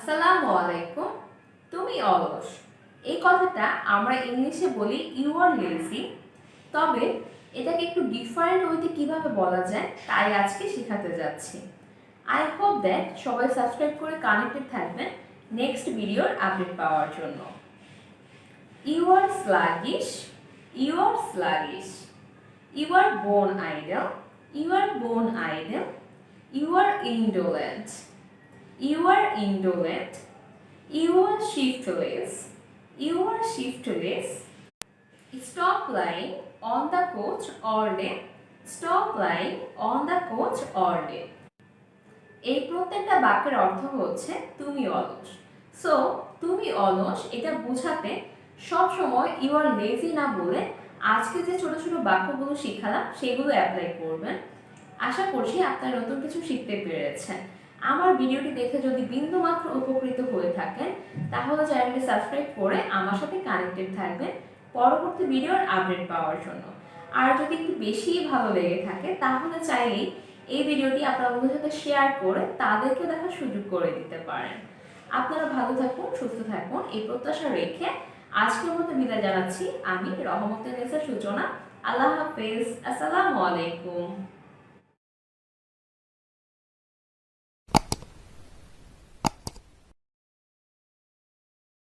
আসসালামু আলাইকুম। তুমি অলস এই কথাটা আমরা ইংলিশে বলি ইউ আর লেজি, তবে এটাকে একটু ডিফারেন্ট ওয়েতে কিভাবে বলা যায় তাই আজকে শেখাতে যাচ্ছি। আই হোপ দ্যাট সবাই সাবস্ক্রাইব করে কানেক্টেড থাকবেন নেক্সট ভিডিওর আপডেট পাওয়ার জন্য। You are sluggish, you are sluggish, you are bone idle, you are bone idle, you are indolent, you are indolent, you are shiftless, you are shiftless, stop lying on the couch all day, stop lying on the couch all day. এই প্রত্যেকটা বাক্যের অর্থ হচ্ছে তুমি অলস। So তুমি অলস এটা বোঝাতে সব সময় ইউ আর লেজি না বলে আজকে যে ছোট ছোট বাক্যগুলো শিখালাম সেগুলো অ্যাপ্লাই করবেন। আশা করছি আপনারা নতুন কিছু শিখতে পেরেছেন। আমার ভিডিওটি দেখে যদি বিন্দুমাত্র উপকৃত হয়ে থাকেন তাহলে চ্যানেলটি সাবস্ক্রাইব করে আমার সাথে কানেক্টেড থাকবেন পরবর্তী ভিডিওর আপডেট পাওয়ার জন্য। আর যদি একটু বেশি ভালো লেগে থাকে তাহলে চাইলেই এই ভিডিওটি আপনার বন্ধুদের সাথে শেয়ার করে তাদেরকে দেখার সুযোগ করে দিতে পারেন। আপনারা ভালো থাকুন, সুস্থ থাকুন এই প্রত্যাশা রেখে আজকের মতো বিদায় জানাচ্ছি। আমি রহমতের নেসা সূচনা। আল্লাহ হাফেজ। আসসালামু আলাইকুম।